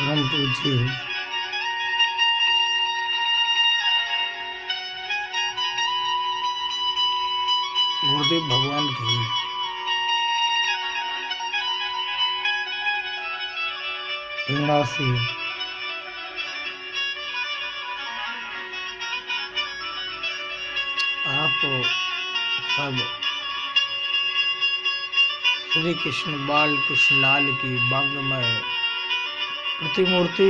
परम पूज्य गुरुदेव भगवान की प्रेरणा से आप सब श्री कृष्ण बाल कृष्ण लाल की बांगमय प्रतिमूर्ति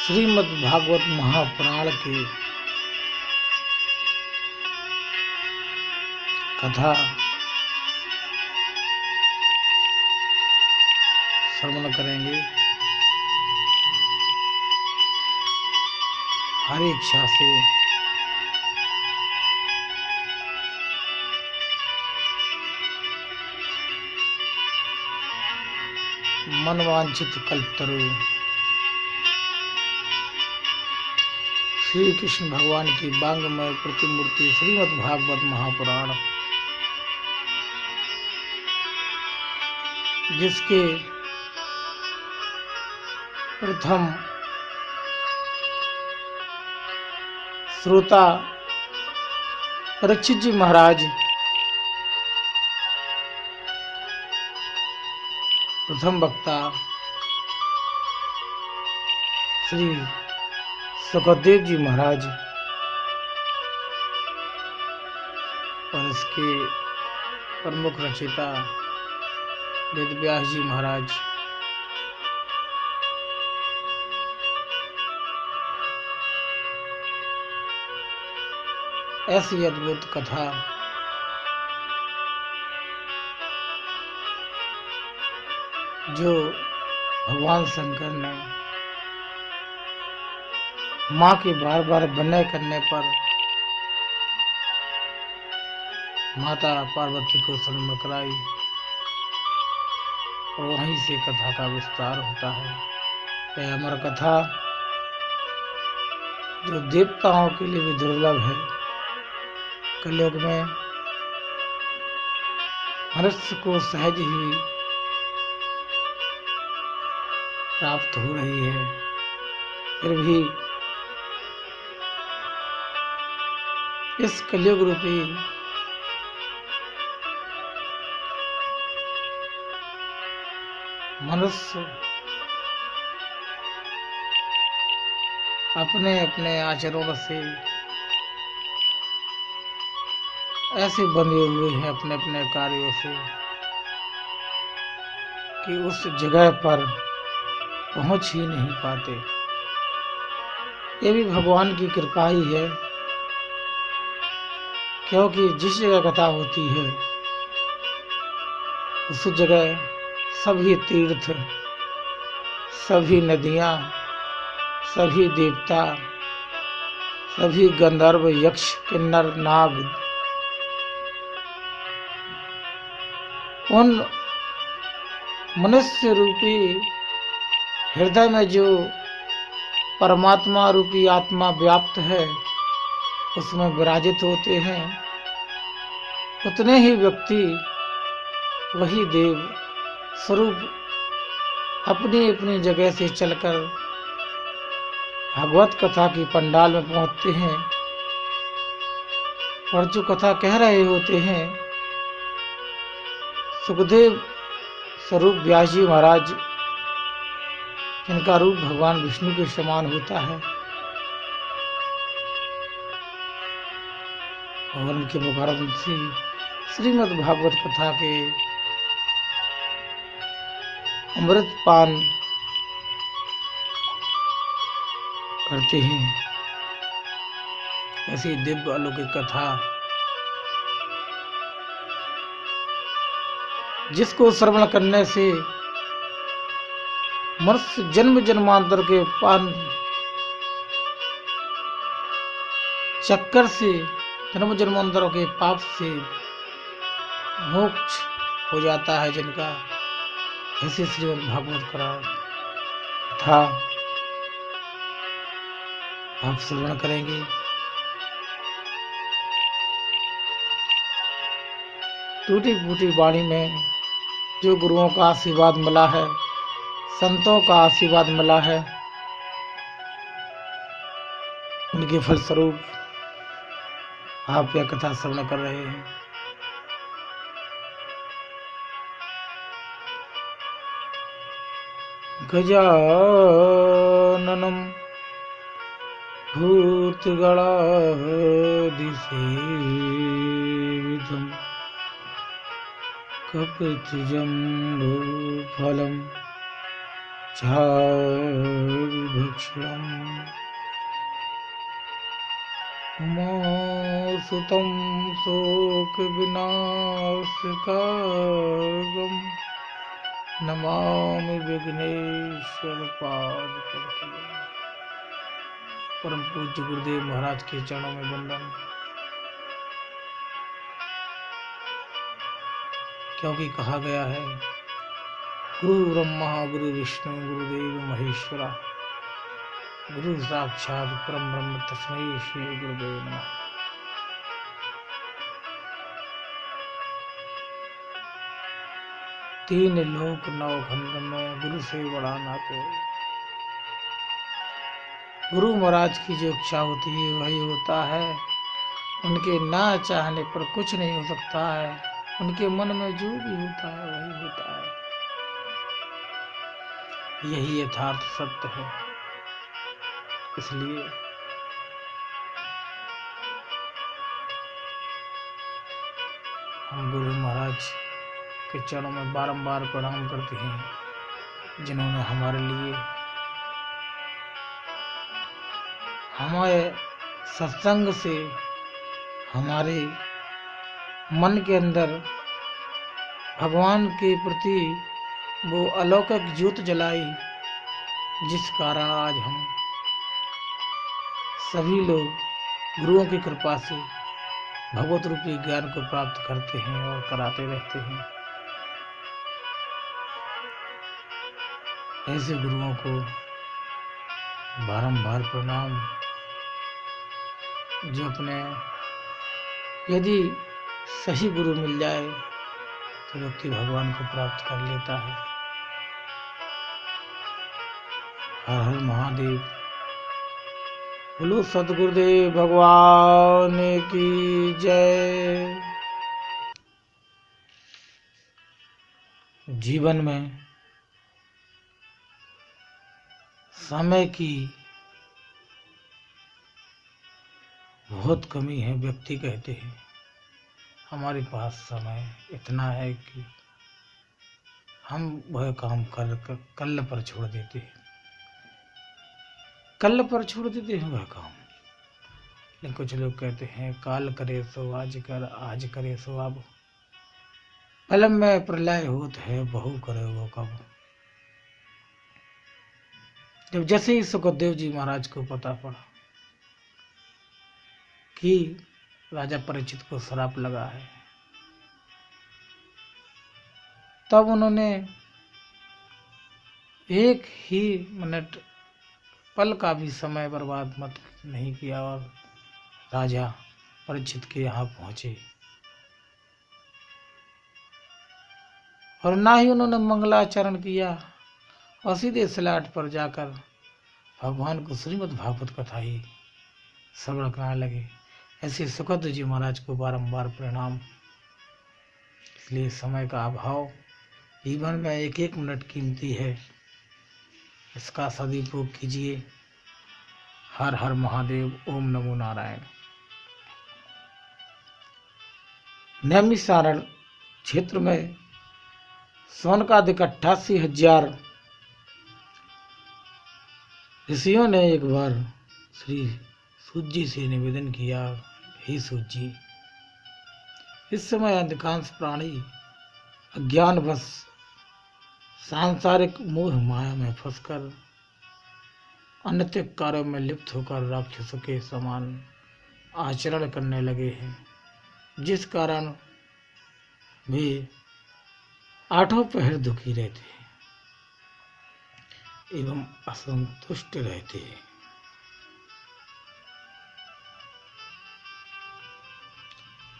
श्रीमद् भागवत महापुराण के कथा श्रवण करेंगे। हर इच्छा से मनवांछित कल्पतरु श्री कृष्ण भगवान की बांगमय प्रतिमूर्ति श्रीमद् भागवत महापुराण, जिसके प्रथम श्रोता परीक्षित जी महाराज, प्रथम वक्ता श्री सुखदेव जी महाराज और इसके प्रमुख रचयिता वेद व्यास जी महाराज, ऐसी अद्भुत कथा जो भगवान शंकर ने मां के बार बार विनय करने पर माता पार्वती को श्रवण कराई और वहीं से कथा का विस्तार होता है। यह अमर कथा जो देवताओं के लिए भी दुर्लभ है, कलयुग में मनुष्य को सहज ही प्राप्त हो रही है, फिर भी इस कलयुग रूपी मनुष्य अपने अपने आचरणों से ऐसे बंधे हुए हैं, अपने अपने कार्यों से, कि उस जगह पर पहुंच ही नहीं पाते। ये भी भगवान की कृपा ही है, क्योंकि जिस जगह कथा होती है उस जगह सभी तीर्थ, सभी नदियां, सभी देवता, सभी गंधर्व, यक्ष, किन्नर, नाग उन मनुष्य रूपी हृदय में जो परमात्मा रूपी आत्मा व्याप्त है उसमें विराजित होते हैं। उतने ही व्यक्ति वही देव स्वरूप अपनी अपनी जगह से चलकर भागवत कथा की पंडाल में पहुंचते हैं और जो कथा कह रहे होते हैं सुखदेव स्वरूप व्यास जी महाराज, जिनका रूप भगवान विष्णु के समान होता है, और उनके मुखारविंद से श्रीमद् भागवत कथा के अमृत पान करते हैं। ऐसी दिव्य अलौकिक कथा जिसको श्रवण करने से मनुष्य जन्म जन्मांतर के पान चक्कर से, जन्म जन्मांतरों के पाप से मोक्ष हो जाता है, जिनका ऐसे श्रीमद् भागवत कथा आप श्रवण करेंगे। टूटी फूटी वाणी में जो गुरुओं का आशीर्वाद मिला है, संतों का आशीर्वाद मिला है, उनके फलस्वरूप आप यह कथा श्रवण कर रहे हैं। गजाननं भूतगणाधिसेवितं कपितजम्बूफलं चारुभक्षणम् उमासुतं शोकविनाशकारकं नमामि विघ्नेश्वर पादपद्मम्। परम पूज्य गुरुदेव महाराज के चरणों में वंदन। क्योंकि कहा गया है, गुरु ब्रह्मा गुरु विष्णु गुरुदेव महेश्वरा, गुरु साक्षात परम ब्रह्म तस्मै श्री गुरुदेव नमः। तीन लोक नौ खंड में गुरु से बड़ा ना कोई। गुरु महाराज की जो इच्छा होती है वही होता है। उनके ना चाहने पर कुछ नहीं हो सकता है। उनके मन में जो भी होता है वही होता है। यही यथार्थ सत्य है। इसलिए हम गुरु महाराज के चरणों में बारंबार प्रणाम करते हैं, जिन्होंने हमारे लिए हमारे सत्संग से हमारे मन के अंदर भगवान के प्रति वो अलौकिक ज्योत जलाई, जिस कारण आज हम सभी लोग गुरुओं की कृपा से भगवत रूपी ज्ञान को प्राप्त करते हैं और कराते रहते हैं। ऐसे गुरुओं को बारंबार प्रणाम, जो अपने यदि सही गुरु मिल जाए तो व्यक्ति भगवान को प्राप्त कर लेता है। हर हर महादेव। बोलो सतगुरुदेव भगवान की जय। जीवन में समय की बहुत कमी है। व्यक्ति कहते हैं हमारे पास समय इतना है कि हम वह काम कल पर छोड़ देते हैं। कल पर छोड़ देते हैं वह काम। लेकिन कुछ लोग कहते हैं काल करे सो आज कर, आज करे सो अब, पलम में प्रलय होत है, बहु करे वो कब। जब जैसे ही सुखदेव जी महाराज को पता पड़ा कि राजा परीक्षित को श्राप लगा है, तब उन्होंने एक ही मिनट पल का भी समय बर्बाद मत नहीं किया और राजा परीक्षित के यहाँ पहुंचे। और ना ही उन्होंने मंगलाचरण किया और सीधे स्लैट पर जाकर भगवान को श्रीमद् भागवत कथा ही श्रवण कराने लगे। ऐसे सुखदेव जी महाराज को बारंबार प्रणाम। इसलिए समय का अभाव, जीवन में एक एक मिनट कीमती है, इसका सदुपयोग कीजिए। हर हर महादेव। ओम नमो नारायण। नैमिषारण्य क्षेत्र में सोनकादिक 88,000 ऋषियों ने एक बार श्री सूत जी से निवेदन किया, हे सूत जी, इस समय अधिकांश प्राणी अज्ञानवश सांसारिक मोह माया में फंसकर अनैतिक कार्यों में लिप्त होकर राक्षसों के समान आचरण करने लगे हैं, जिस कारण वे आठों पहर दुखी रहते हैं एवं असंतुष्ट रहते हैं।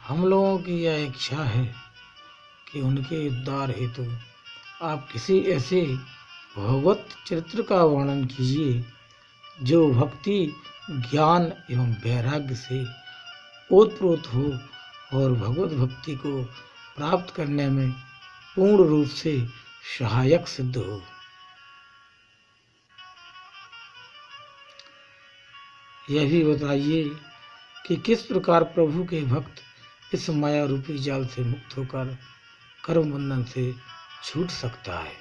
हम लोगों की यह इच्छा है कि उनके उद्धार हेतु आप किसी ऐसे भगवत चरित्र का वर्णन कीजिए जो भक्ति, ज्ञान एवं वैराग्य से ओतप्रोत हो और भगवत भक्ति को प्राप्त करने में पूर्ण रूप से सहायक सिद्ध हो। यह भी बताइए कि किस प्रकार प्रभु के भक्त इस माया रूपी जाल से मुक्त होकर कर्म बंधन से छूट सकता है।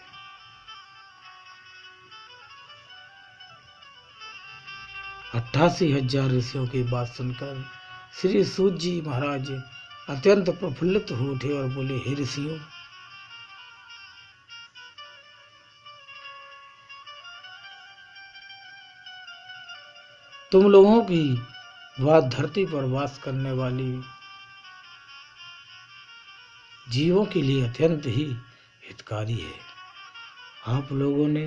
88,000 ऋषियों की बात सुनकर श्री सूत जी महाराज अत्यंत प्रफुल्लित हो उठे और बोले, हे ऋषियों, तुम लोगों की बात धरती पर वास करने वाली जीवों के लिए अत्यंत ही हितकारी है। आप लोगों ने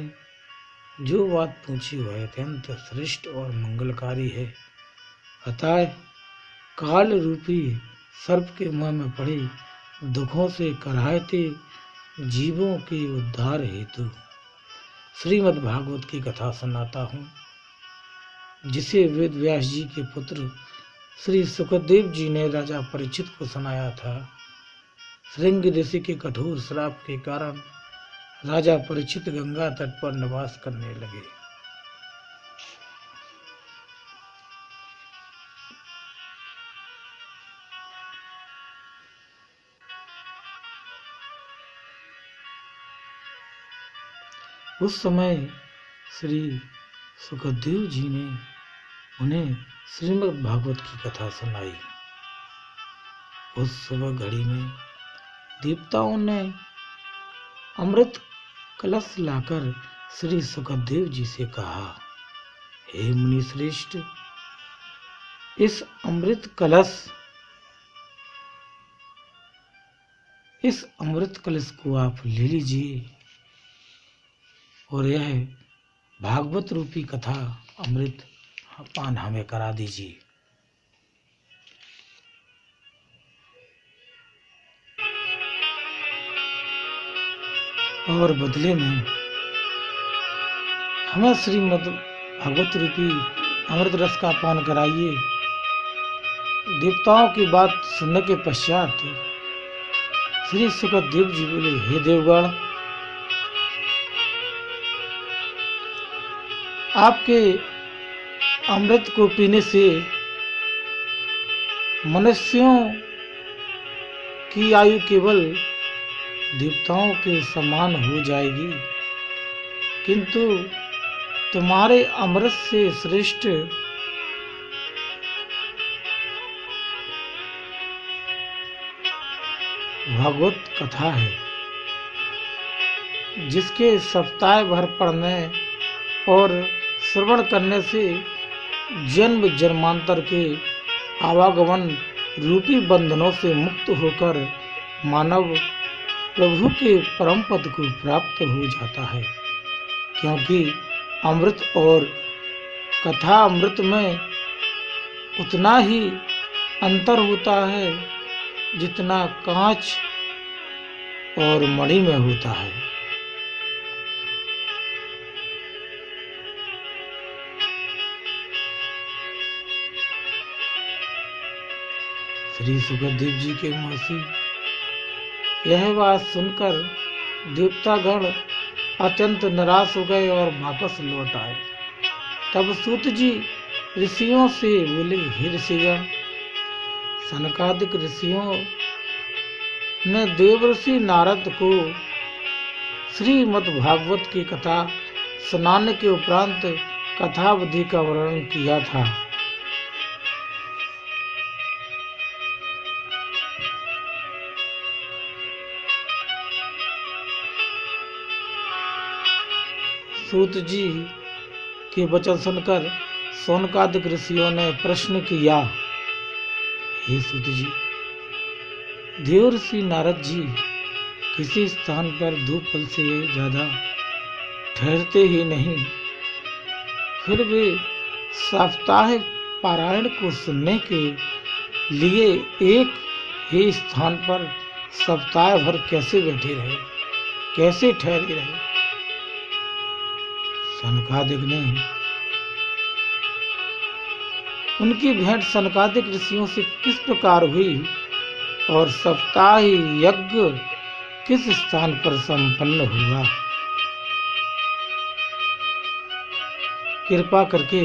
जो बात पूछी वह अत्यंत श्रेष्ठ और मंगलकारी है। अतः काल रूपी सर्प के मुंह में पड़े दुखों से कराहते जीवों के उद्धार हेतु श्रीमद् भागवत की कथा सुनाता हूँ, जिसे वेद व्यास जी के पुत्र श्री सुखदेव जी ने राजा परीक्षित को सुनाया था। श्रृंग ऋषि के कठोर श्राप के कारण राजा परीक्षित गंगा तट पर निवास करने लगे। उस समय श्री सुखदेव जी ने उन्हें श्रीमद् भागवत की कथा सुनाई। उस सुबह घड़ी में देवताओं ने अमृत कलश लाकर श्री सुखदेव जी से कहा, हे मुनि श्रेष्ठ, इस अमृत कलश को आप ले लीजिए और यह भागवत रूपी कथा अमृत पान हमें करा दीजिए। और बदले में हमें श्रीमद् भागवत रूपी अमृत रस का पान कराइए। देवताओं की बात सुनने के पश्चात श्री सुखदेव जी बोले, हे देवगण, आपके अमृत को पीने से मनुष्यों की आयु केवल देवताओं के समान हो जाएगी, किंतु तुम्हारे अमृत से श्रेष्ठ भागवत कथा है, जिसके सप्ताह भर पढ़ने और श्रवण करने से जन्म जन्मांतर के आवागमन रूपी बंधनों से मुक्त होकर मानव प्रभु के परम पद को प्राप्त हो जाता है। क्योंकि अमृत और कथा अमृत में उतना ही अंतर होता है जितना कांच और मणि में होता है। श्री सुखदेव जी के मुंह से यह बात सुनकर देवतागण अत्यंत निराश हो गए और वापस लौट आए। तब सूत जी ऋषियों से बोले, हे ऋषिगण, सनकादिक ऋषियों ने देवर्षि नारद को श्रीमद् भागवत की कथा सुनाने के उपरांत कथावधि का वर्णन किया था। सूत जी के वचन सुनकर सौनकादिक ऋषियों ने प्रश्न किया, हे सूत जी, देवर्षि नारद जी किसी स्थान पर 2 पल से ज्यादा ठहरते ही नहीं, फिर वे साप्ताहिक पारायण को सुनने के लिए एक ही स्थान पर सप्ताह भर कैसे बैठे रहे? कैसे ठहरे रहे। सनकादिक ने उनकी भेंट सनकादिक ऋषियों से किस प्रकार हुई और सप्ताही यज्ञ किस स्थान पर संपन्न हुआ, कृपा करके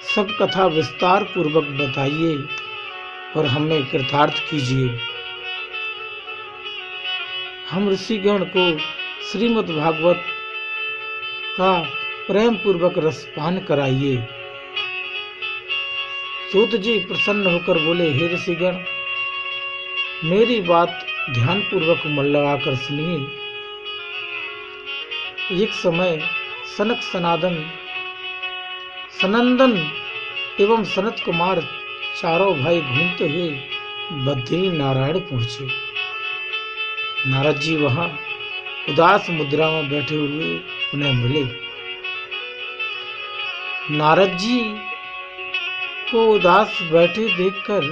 सब कथा विस्तार पूर्वक बताइए और हमें कृतार्थ कीजिए। हम ऋषिगण को श्रीमद् भागवत का प्रेम पूर्वक रसपान कराइए। सूत जी प्रसन्न होकर बोले, हे ऋषिगण, मेरी बात ध्यान पूर्वक मन लगाकर सुनिए। एक समय सनक सनंदन एवं सनत कुमार चारों भाई घूमते हुए बद्री नारायण पहुंचे। नारद जी वहां उदास मुद्रा में बैठे हुए उन्हें मिले। नारद जी को उदास बैठे देखकर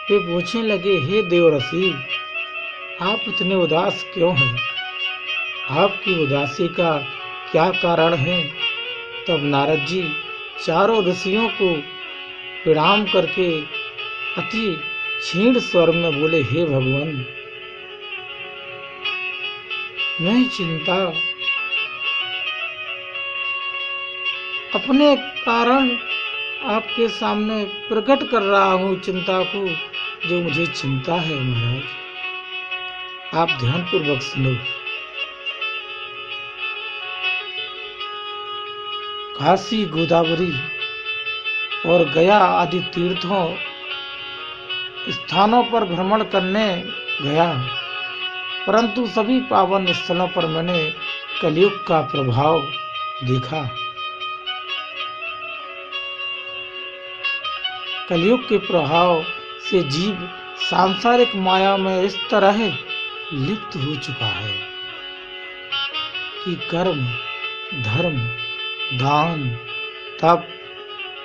वे पूछने लगे, हे देवऋषि, आप इतने उदास क्यों हैं? आपकी उदासी का क्या कारण है? तब नारद जी चारों ऋषियों को प्रणाम करके अति क्षीण स्वर में बोले, हे भगवान, मैं चिंता अपने कारण आपके सामने प्रकट कर रहा हूँ, चिंता को जो मुझे चिंता है। महाराज, आप ध्यान पूर्वक सुनो। काशी, गोदावरी और गया आदि तीर्थों स्थानों पर भ्रमण करने गया, परंतु सभी पावन स्थलों पर मैंने कलयुग का प्रभाव देखा। कलयुग के प्रभाव से जीव सांसारिक माया में इस तरह लिप्त हो चुका है कि कर्म, धर्म, दान, तप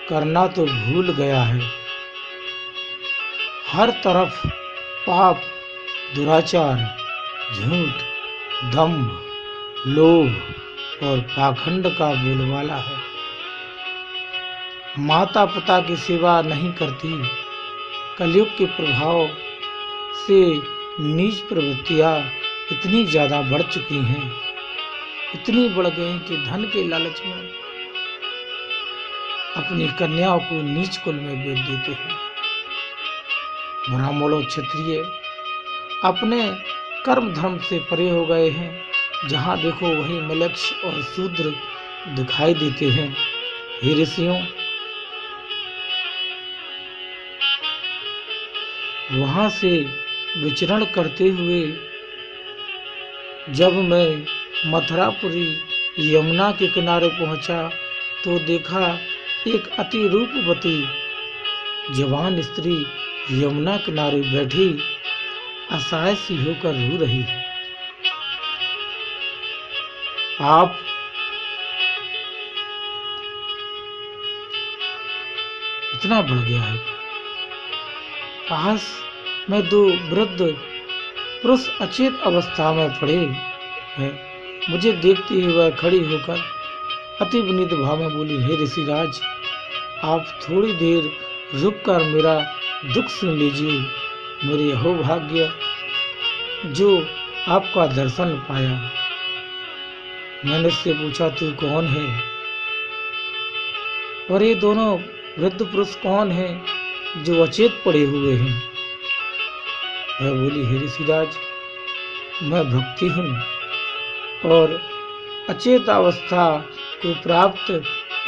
करना तो भूल गया है। हर तरफ पाप, दुराचार, झूठ, दंभ, लोभ और पाखंड का बोलबाला है। माता पिता की सेवा नहीं करती। कलयुग के प्रभाव से नीच प्रवृत्तियां इतनी ज्यादा बढ़ चुकी हैं, इतनी बढ़ गई कि धन के लालच में अपनी कन्याओं को नीच कुल में बेच देते हैं। ब्राह्मणों, क्षत्रिय अपने कर्म धर्म से परे हो गए हैं। जहां देखो वही मलक्ष और शूद्र दिखाई देते हैं। हे ऋषियों, वहां से विचरण करते हुए जब मैं मथुरापुरी यमुना के किनारे पहुंचा तो देखा एक अति रूपवती जवान स्त्री यमुना किनारे बैठी असहाय सी होकर रो रही है। आप इतना बढ़ गया है। पास में दो वृद्ध पुरुष अचेत अवस्था में पड़े हैं। मुझे देखते ही वह खड़ी होकर अति विनीत भाव में बोली, हे ऋषिराज, आप थोड़ी देर रुककर मेरा दुख सुन लीजिए। मेरे अहोभाग्य जो आपका दर्शन पाया। मैंने उससे पूछा, तू कौन है और ये दोनों वृद्ध पुरुष कौन हैं जो अचेत पड़े हुए हैं? वह बोली, हे ऋषिराज, मैं भक्ति हूँ और अचेत अवस्था को प्राप्त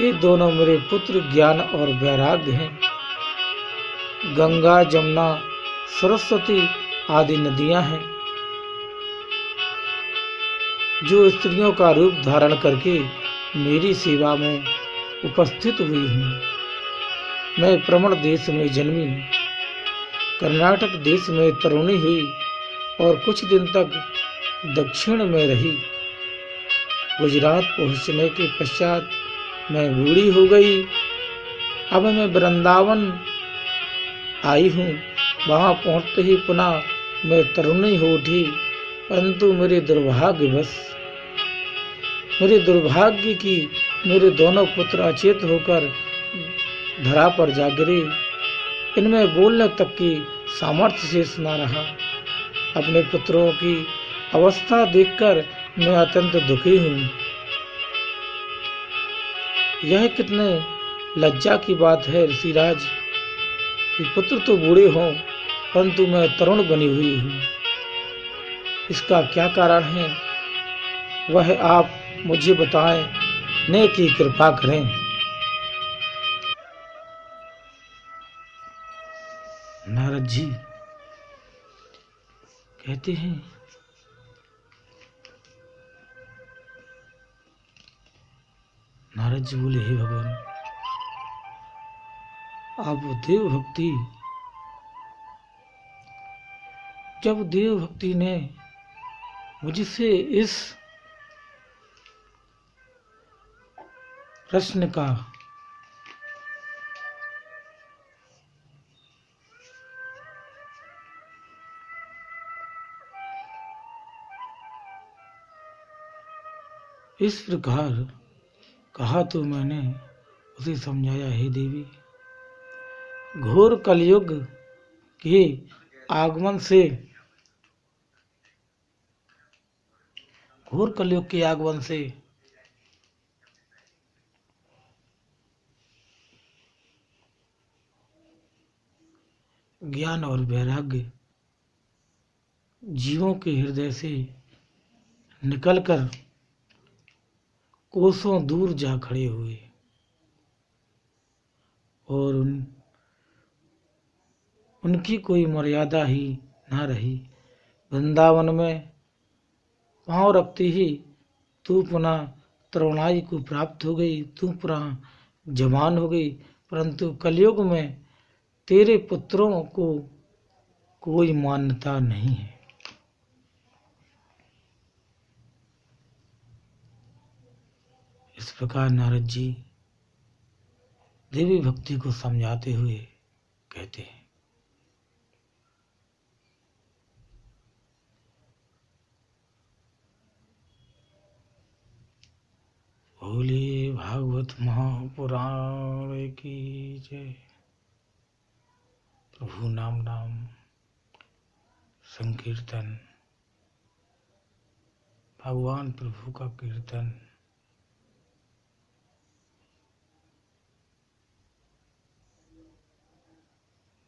ये दोनों मेरे पुत्र ज्ञान और वैराग्य हैं। गंगा, जमुना, सरस्वती आदि नदियां हैं जो स्त्रियों का रूप धारण करके मेरी सेवा में उपस्थित हुई हूँ। मैं प्रमण देश में जन्मी, कर्नाटक देश में तरुणी हुई और कुछ दिन तक दक्षिण में रही। गुजरात पहुंचने के पश्चात मैं बूढ़ी हो गई। अब मैं वृंदावन आई हूँ। वहां पहुंचते ही पुनः मैं तरुणी हो उठी परंतु मेरे दुर्भाग्य की मेरे दोनों पुत्र अचेत होकर धरा पर जा गिरे। इनमें बोलने तक की सामर्थ्य शेष न रहा। अपने पुत्रों की अवस्था देखकर मैं अत्यंत दुखी हूँ। यह कितने लज्जा की बात है ऋषिराज कि पुत्र तो बूढ़े हों परंतु मैं तरुण बनी हुई हूँ। इसका क्या कारण है वह आप मुझे बताएं, ने की कृपा करें। नारद जी कहते हैं, नारद जी बोले, हे भगवान, जब देव भक्ति ने मुझसे इस प्रश्न का इस प्रकार कहा तो मैंने उसे समझाया, हे देवी, घोर कलयुग के आगमन से ज्ञान और वैराग्य जीवों के हृदय से निकलकर कोसों दूर जा खड़े हुए और उनकी कोई मर्यादा ही ना रही। वृंदावन में पांव रखते ही तू पुनः तरुणाई को प्राप्त हो गई, तू पुनः जवान हो गई, परंतु कलयुग में तेरे पुत्रों को कोई मान्यता नहीं है। इस प्रकार नारद जी देवी भक्ति को समझाते हुए कहते हैं, बोले भागवत महापुराण की जय। प्रभु नाम संकीर्तन, भगवान प्रभु का कीर्तन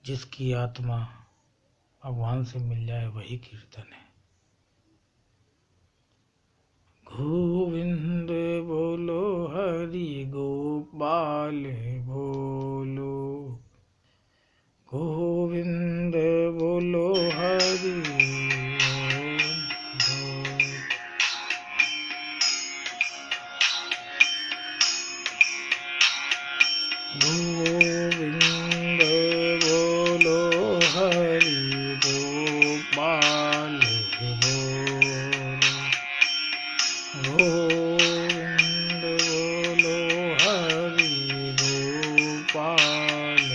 जिसकी आत्मा भगवान से मिल जाए वही कीर्तन है। गोविंद बोलो हरि गोपाल बोलो, गोविंद बोलो हरि गोविंद बोलो हरि गोपाल गोविंद बोलो हरि गोपाल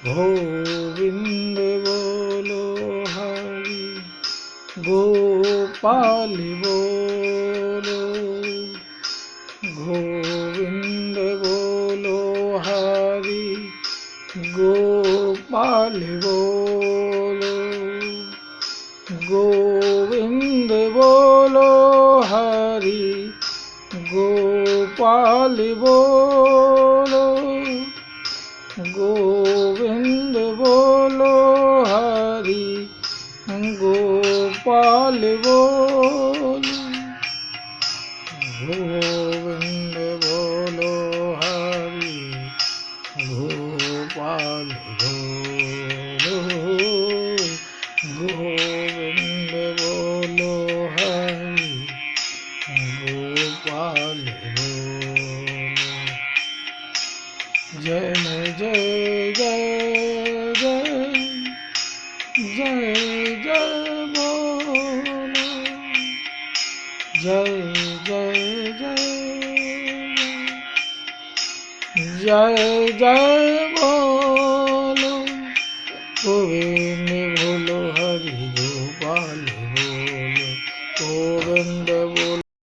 गोविंद बोलो हरि गोपाल बोलो, गोविंद बोलो हरि गोपाल बोलो, गोविंद बोलो हरि गोपाल बोलो, गोविंद बोलो हरि गोपाल बोलो, गोविंद बोलो हरि गोपाल बोलो, गोविंद बोलो हरि गोपाल बोलो। जय जय जय जय जय जय बोलो, जय जय जय जय जय बोलो, गोविंद बोलो हरि गोपाल बोलो गोविंद बोलो